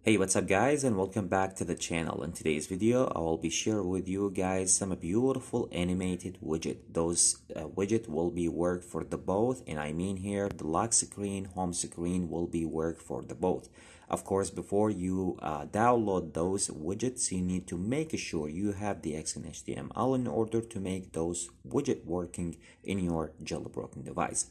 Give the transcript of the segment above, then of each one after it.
Hey, what's up guys, and welcome back to the channel. In today's video I will be sharing with you guys some beautiful animated widget. Those widget will be work for the both, and I mean here the lock screen, home screen will be work for the both. Of course, before you download those widgets, you need to make sure you have the Xen HTML in order to make those widget working in your jailbroken device.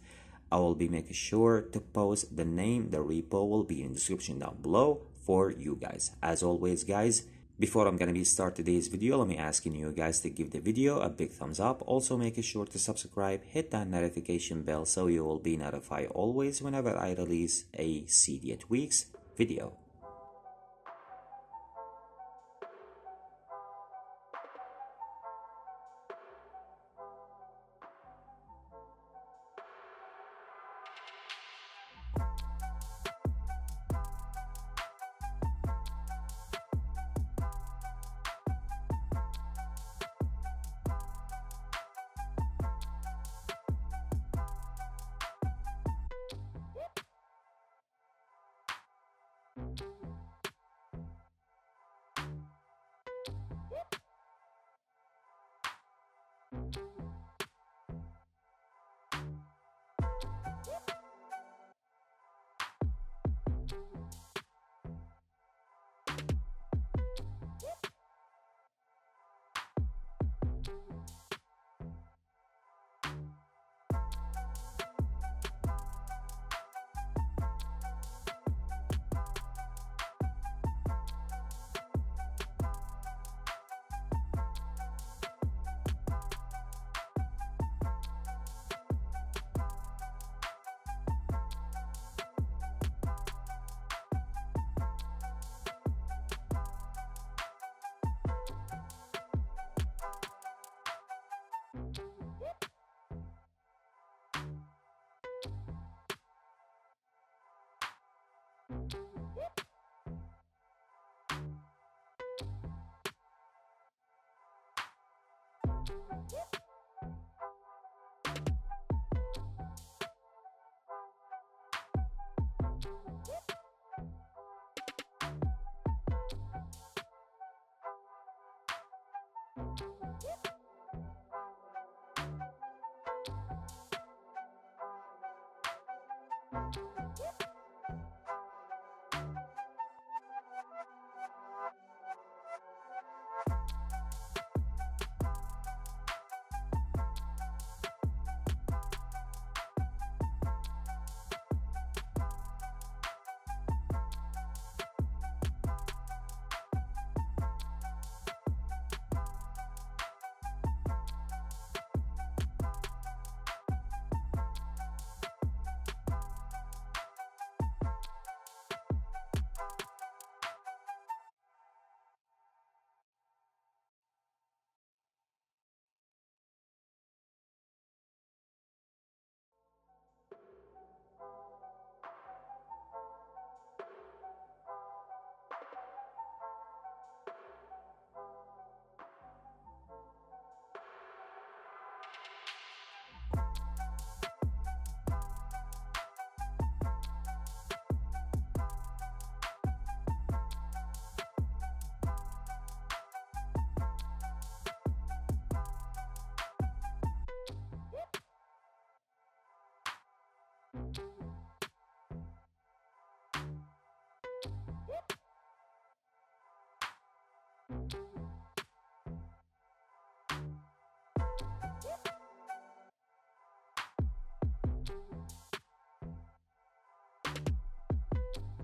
I will be making sure to post the name. The repo will be in the description down below for you guys. As always guys, before I'm gonna start today's video, let me asking you guys to give the video a big thumbs up. Also make sure to subscribe, hit that notification bell so you will be notified always whenever I release a Cydia Tweaks video.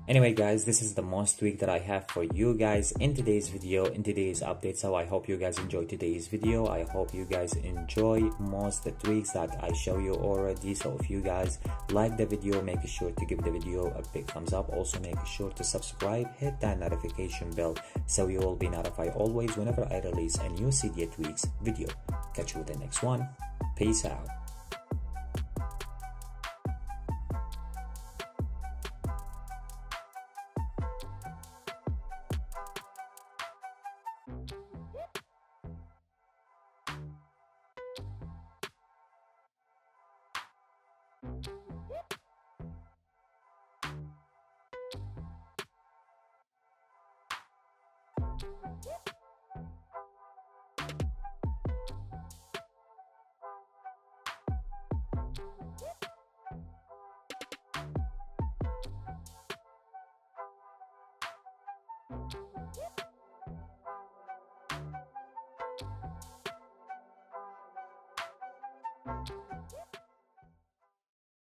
Anyway guys, this is the most tweak that I have for you guys in today's video, in today's update. So I hope you guys enjoy today's video. I hope you guys enjoy most the tweaks that I show you already. So if you guys like the video, make sure to give the video a big thumbs up. Also make sure to subscribe, hit that notification bell so you will be notified always whenever I release a new Cydia Tweaks video. Catch you with the next one. Peace out. You